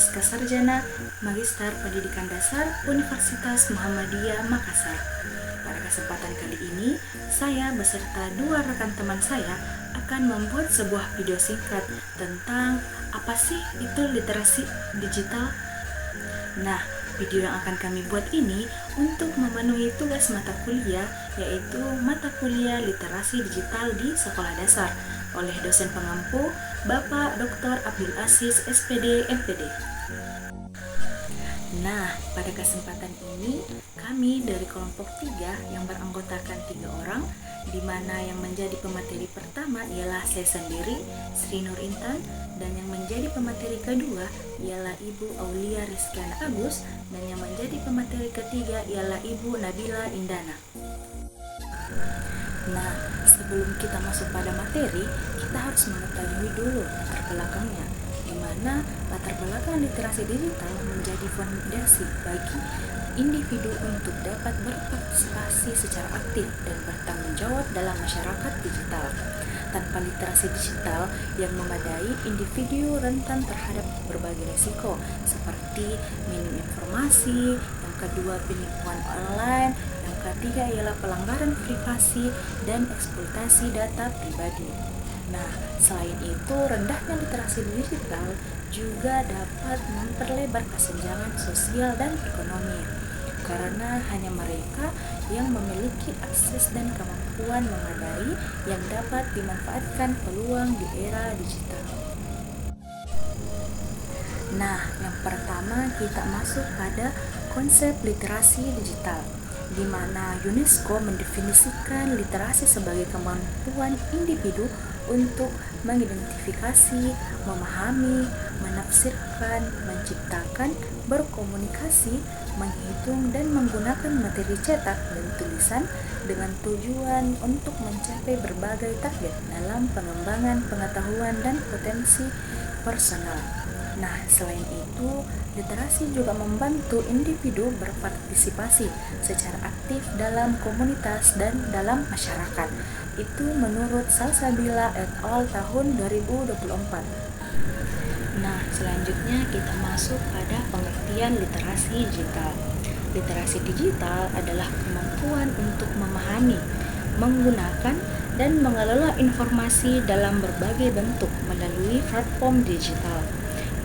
Pasca Sarjana Magister Pendidikan Dasar Universitas Muhammadiyah Makassar. Pada kesempatan kali ini, saya beserta dua rekan teman saya akan membuat sebuah video singkat tentang apa sih itu literasi digital. Nah, video yang akan kami buat ini untuk memenuhi tugas mata kuliah, yaitu mata kuliah literasi digital di sekolah dasar oleh dosen pengampu Bapak Dr. Abdul Aziz SPD MPD. Nah, pada kesempatan ini kami dari kelompok 3 yang beranggotakan 3 orang, di mana yang menjadi pemateri pertama ialah saya sendiri, Sri Nur Intan, dan yang menjadi pemateri kedua ialah Ibu Aulia Rizkyana Agus, dan yang menjadi pemateri ketiga ialah Ibu Nabila Indana. Nah, sebelum kita masuk pada materi, kita harus mengetahui dulu latar belakangnya, di mana latar belakang literasi digital menjadi fondasi bagi individu untuk dapat berpartisipasi secara aktif dan bertanggung jawab dalam masyarakat digital. Tanpa literasi digital yang memadai, individu rentan terhadap berbagai risiko seperti minim informasi, yang kedua penipuan online, yang ketiga ialah pelanggaran privasi dan eksploitasi data pribadi. Nah, selain itu, rendahnya literasi digital juga dapat memperlebar kesenjangan sosial dan ekonomi, karena hanya mereka yang memiliki akses dan kemampuan memadai yang dapat dimanfaatkan peluang di era digital. Nah, yang pertama kita masuk pada konsep literasi digital, di mana UNESCO mendefinisikan literasi sebagai kemampuan individu untuk mengidentifikasi, memahami, menafsirkan, menciptakan, berkomunikasi, menghitung, dan menggunakan materi cetak dan tulisan dengan tujuan untuk mencapai berbagai target dalam pengembangan pengetahuan dan potensi personal. Nah, selain itu, literasi juga membantu individu berpartisipasi secara aktif dalam komunitas dan dalam masyarakat. Itu menurut Salsabila et al. Tahun 2024. Nah, selanjutnya kita masuk pada pengertian literasi digital. Literasi digital adalah kemampuan untuk memahami, menggunakan, dan mengelola informasi dalam berbagai bentuk melalui platform digital.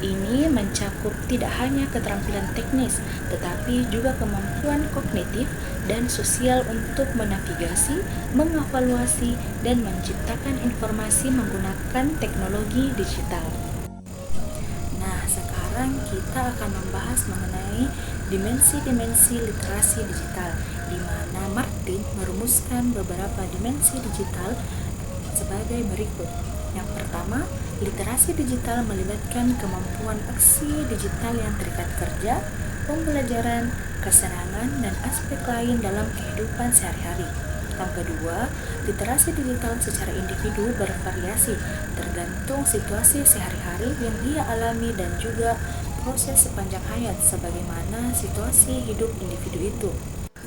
Ini mencakup tidak hanya keterampilan teknis, tetapi juga kemampuan kognitif dan sosial untuk menavigasi, mengevaluasi, dan menciptakan informasi menggunakan teknologi digital. Nah, sekarang kita akan membahas mengenai dimensi-dimensi literasi digital, di mana Martin merumuskan beberapa dimensi digital sebagai berikut. Yang pertama, literasi digital melibatkan kemampuan aksi digital yang terikat kerja, pembelajaran, kesenangan, dan aspek lain dalam kehidupan sehari-hari. Yang kedua, literasi digital secara individu bervariasi, tergantung situasi sehari-hari yang ia alami dan juga proses sepanjang hayat sebagaimana situasi hidup individu itu.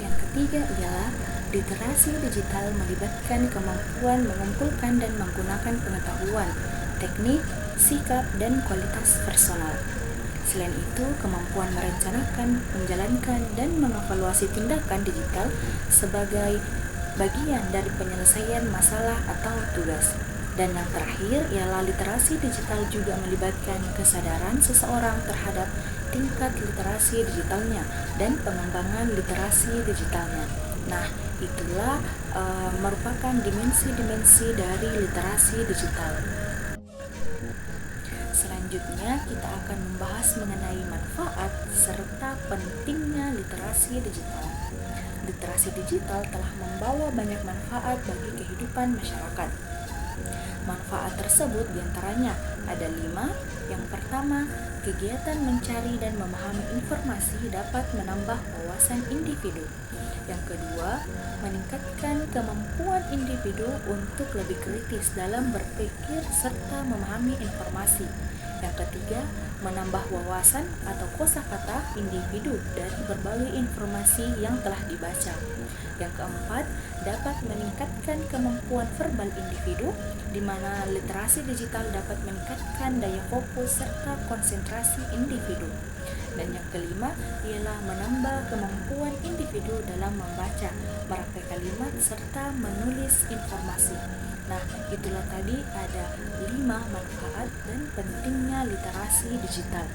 Yang ketiga ialah literasi digital melibatkan kemampuan mengumpulkan dan menggunakan pengetahuan, teknik, sikap, dan kualitas personal. Selain itu, kemampuan merencanakan, menjalankan, dan mengevaluasi tindakan digital sebagai bagian dari penyelesaian masalah atau tugas. Dan yang terakhir ialah literasi digital juga melibatkan kesadaran seseorang terhadap tingkat literasi digitalnya dan pengembangan literasi digitalnya. Nah, itulah merupakan dimensi-dimensi dari literasi digital. Selanjutnya, kita akan membahas mengenai manfaat serta pentingnya literasi digital. Literasi digital telah membawa banyak manfaat bagi kehidupan masyarakat. Manfaat tersebut diantaranya ada 5. Yang pertama, kegiatan mencari dan memahami informasi dapat menambah wawasan individu. Yang kedua, meningkatkan kemampuan individu untuk lebih kritis dalam berpikir serta memahami informasi. Yang ketiga, menambah wawasan atau kosakata individu dari berbagai informasi yang telah dibaca. Yang keempat, dapat meningkatkan kemampuan verbal individu, di mana literasi digital dapat meningkatkan daya fokus serta konsentrasi individu. Dan yang kelima ialah menambah kemampuan individu dalam membaca, merangkai kalimat, serta menulis informasi. Nah, itulah tadi ada 5 manfaat dan pentingnya literasi digital.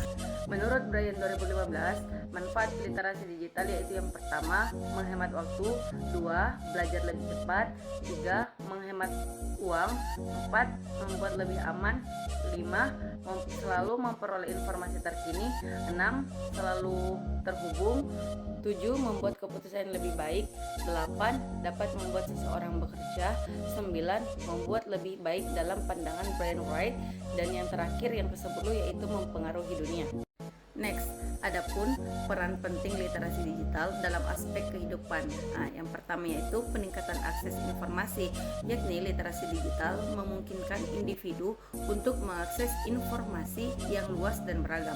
Menurut Brian 2015, manfaat literasi digital yaitu yang pertama, menghemat waktu, 2, belajar lebih cepat, 3, menghemat uang, 4, membuat lebih aman, 5, selalu memperoleh informasi terkini, 6, selalu terhubung, 7, membuat keputusan yang lebih baik, 8, dapat membuat seseorang bekerja, 9, membuat lebih baik dalam pandangan Brian Wright, dan yang terakhir yang ke-10 yaitu mempengaruhi dunia. Next, adapun peran penting literasi digital dalam aspek kehidupan. Yang pertama yaitu peningkatan akses informasi, yakni literasi digital memungkinkan individu untuk mengakses informasi yang luas dan beragam,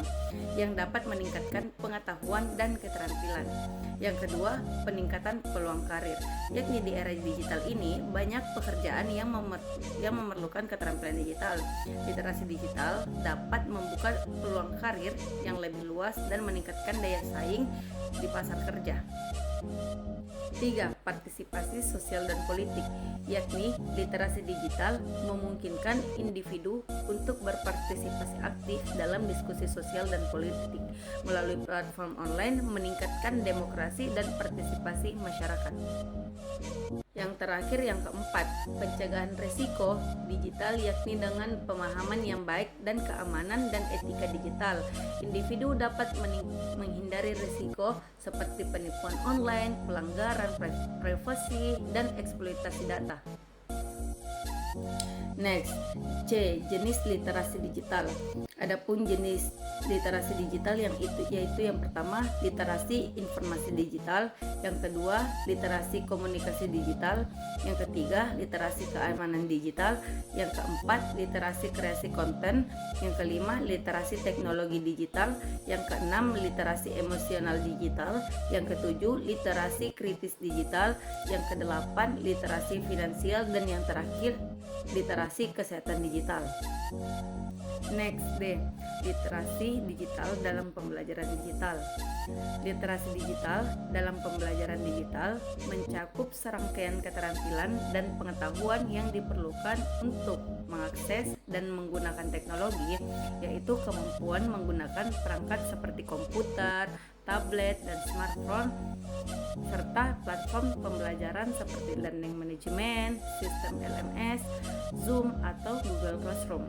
yang dapat meningkatkan pengetahuan dan keterampilan. Yang kedua, peningkatan peluang karir, yakni di era digital ini banyak pekerjaan yang memerlukan keterampilan digital. Literasi digital dapat membuka peluang karir yang lebih luas dan meningkatkan daya saing di pasar kerja. 3. Partisipasi sosial dan politik, yakni literasi digital memungkinkan individu untuk berpartisipasi aktif dalam diskusi sosial dan politik melalui platform online, meningkatkan demokrasi dan partisipasi masyarakat. Yang terakhir, yang keempat, pencegahan risiko digital, yakni dengan pemahaman yang baik dan keamanan dan etika digital, individu dapat menghindari risiko seperti penipuan online, pelanggaran privasi, dan eksploitasi data. Next, C. Jenis literasi digital. Adapun jenis literasi digital yaitu yang pertama, literasi informasi digital, yang kedua, literasi komunikasi digital, yang ketiga, literasi keamanan digital, yang keempat, literasi kreasi konten, yang kelima, literasi teknologi digital, yang keenam, literasi emosional digital, yang ketujuh, literasi kritis digital, yang kedelapan, literasi finansial, dan yang terakhir, literasi kesehatan digital. Next, D. Literasi digital dalam pembelajaran digital. Literasi digital dalam pembelajaran digital mencakup serangkaian keterampilan dan pengetahuan yang diperlukan untuk mengakses dan menggunakan teknologi, yaitu kemampuan menggunakan perangkat seperti komputer, tablet, dan smartphone, serta platform pembelajaran seperti learning management, sistem LMS, Zoom, atau Google Classroom.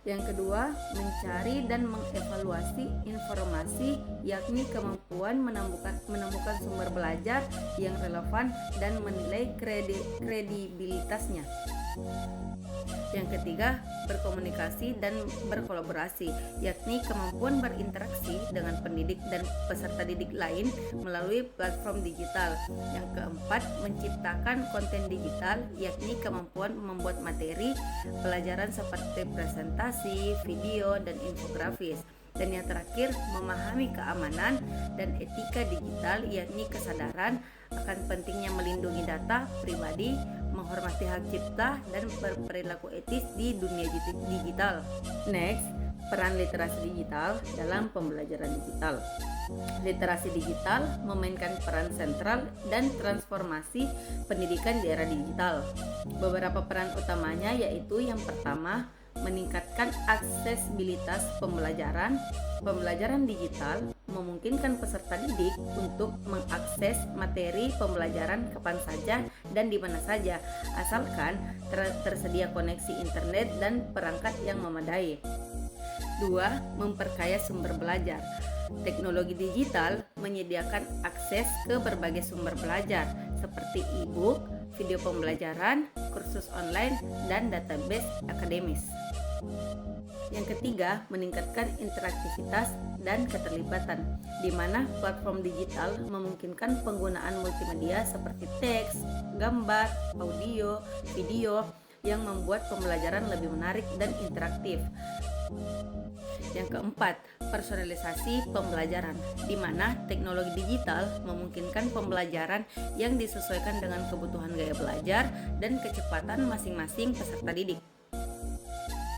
Yang kedua, mencari dan mengevaluasi informasi, yakni kemampuan menemukan sumber belajar yang relevan dan menilai kredibilitasnya. Yang ketiga, berkomunikasi dan berkolaborasi, yakni kemampuan berinteraksi dengan pendidik dan peserta didik lain melalui platform digital. Yang keempat, menciptakan konten digital, yakni kemampuan membuat materi pelajaran seperti presentasi, video, dan infografis. Dan yang terakhir, memahami keamanan dan etika digital, yakni kesadaran akan pentingnya melindungi data pribadi, menghormati hak cipta, dan berperilaku etis di dunia digital. Next, peran literasi digital dalam pembelajaran digital. Literasi digital memainkan peran sentral dan transformasi pendidikan di era digital. Beberapa peran utamanya yaitu yang pertama, meningkatkan aksesibilitas pembelajaran. Pembelajaran digital memungkinkan peserta didik untuk mengakses materi pembelajaran kapan saja dan di mana saja, asalkan tersedia koneksi internet dan perangkat yang memadai. 2. Memperkaya sumber belajar. Teknologi digital menyediakan akses ke berbagai sumber belajar seperti e-book, video pembelajaran, kursus online, dan database akademis. Yang ketiga, meningkatkan interaktivitas dan keterlibatan, di mana platform digital memungkinkan penggunaan multimedia seperti teks, gambar, audio, video yang membuat pembelajaran lebih menarik dan interaktif. Yang keempat, personalisasi pembelajaran, di mana teknologi digital memungkinkan pembelajaran yang disesuaikan dengan kebutuhan gaya belajar dan kecepatan masing-masing peserta didik.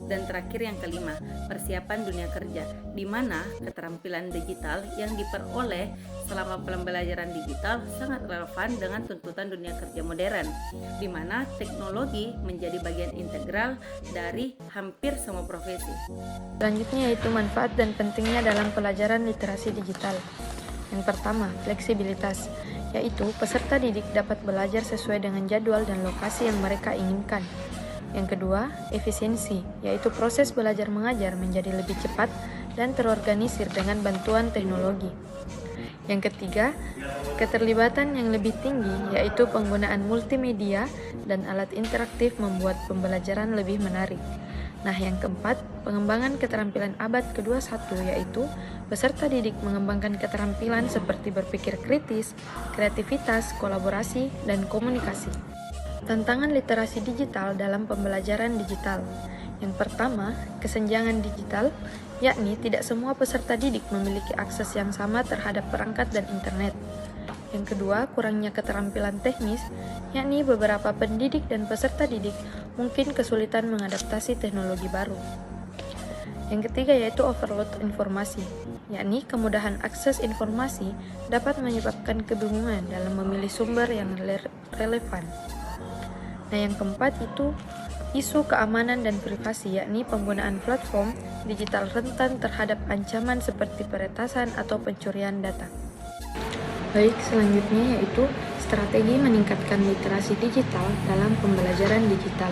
Dan terakhir yang kelima, persiapan dunia kerja, di mana keterampilan digital yang diperoleh selama pembelajaran digital sangat relevan dengan tuntutan dunia kerja modern, di mana teknologi menjadi bagian integral dari hampir semua profesi. Selanjutnya yaitu manfaat dan pentingnya dalam pelajaran literasi digital. Yang pertama, fleksibilitas, yaitu peserta didik dapat belajar sesuai dengan jadwal dan lokasi yang mereka inginkan. Yang kedua, efisiensi, yaitu proses belajar mengajar menjadi lebih cepat dan terorganisir dengan bantuan teknologi. Yang ketiga, keterlibatan yang lebih tinggi, yaitu penggunaan multimedia dan alat interaktif membuat pembelajaran lebih menarik. Nah, yang keempat, pengembangan keterampilan abad ke-21, yaitu peserta didik mengembangkan keterampilan seperti berpikir kritis, kreativitas, kolaborasi, dan komunikasi. Tantangan literasi digital dalam pembelajaran digital. Yang pertama, kesenjangan digital, yakni tidak semua peserta didik memiliki akses yang sama terhadap perangkat dan internet. Yang kedua, kurangnya keterampilan teknis, yakni beberapa pendidik dan peserta didik mungkin kesulitan mengadaptasi teknologi baru. Yang ketiga yaitu overload informasi, yakni kemudahan akses informasi dapat menyebabkan kebingungan dalam memilih sumber yang relevan. Nah, yang keempat itu isu keamanan dan privasi, yakni penggunaan platform digital rentan terhadap ancaman seperti peretasan atau pencurian data. Baik, selanjutnya yaitu strategi meningkatkan literasi digital dalam pembelajaran digital.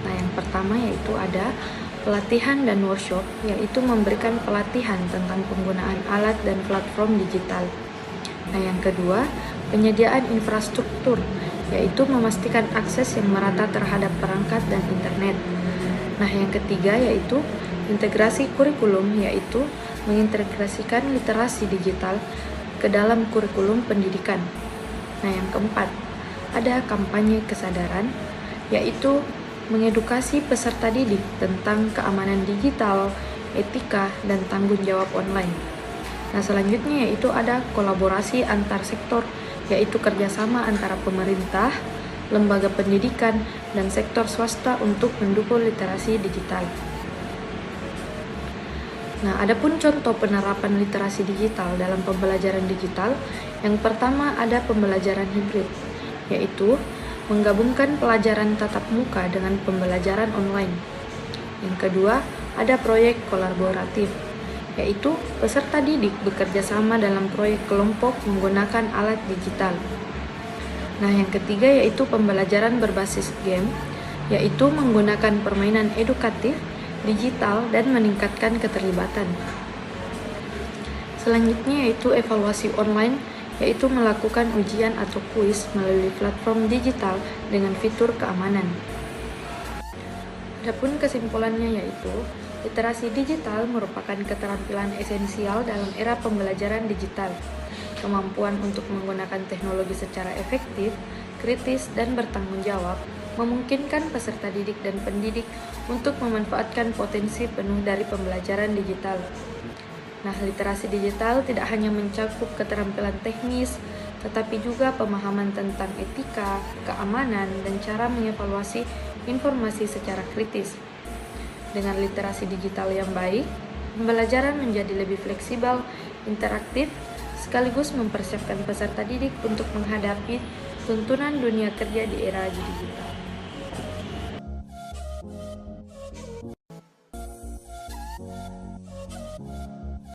Nah, yang pertama yaitu ada pelatihan dan workshop, yaitu memberikan pelatihan tentang penggunaan alat dan platform digital. Nah, yang kedua, penyediaan infrastruktur, yaitu memastikan akses yang merata terhadap perangkat dan internet. Nah, yang ketiga yaitu integrasi kurikulum, yaitu mengintegrasikan literasi digital ke dalam kurikulum pendidikan. Nah, yang keempat, ada kampanye kesadaran, yaitu mengedukasi peserta didik tentang keamanan digital, etika, dan tanggung jawab online. Nah, selanjutnya yaitu ada kolaborasi antar sektor, yaitu kerjasama antara pemerintah, lembaga pendidikan, dan sektor swasta untuk mendukung literasi digital. Nah, adapun contoh penerapan literasi digital dalam pembelajaran digital, yang pertama ada pembelajaran hibrid, yaitu menggabungkan pelajaran tatap muka dengan pembelajaran online. Yang kedua, ada proyek kolaboratif, yaitu peserta didik bekerja sama dalam proyek kelompok menggunakan alat digital. Nah, yang ketiga yaitu pembelajaran berbasis game, yaitu menggunakan permainan edukatif, digital, dan meningkatkan keterlibatan. Selanjutnya yaitu evaluasi online, yaitu melakukan ujian atau kuis melalui platform digital dengan fitur keamanan. Adapun kesimpulannya yaitu literasi digital merupakan keterampilan esensial dalam era pembelajaran digital. Kemampuan untuk menggunakan teknologi secara efektif, kritis, dan bertanggung jawab memungkinkan peserta didik dan pendidik untuk memanfaatkan potensi penuh dari pembelajaran digital. Nah, literasi digital tidak hanya mencakup keterampilan teknis, tetapi juga pemahaman tentang etika, keamanan, dan cara mengevaluasi informasi secara kritis. Dengan literasi digital yang baik, pembelajaran menjadi lebih fleksibel, interaktif, sekaligus mempersiapkan peserta didik untuk menghadapi tuntunan dunia kerja di era digital.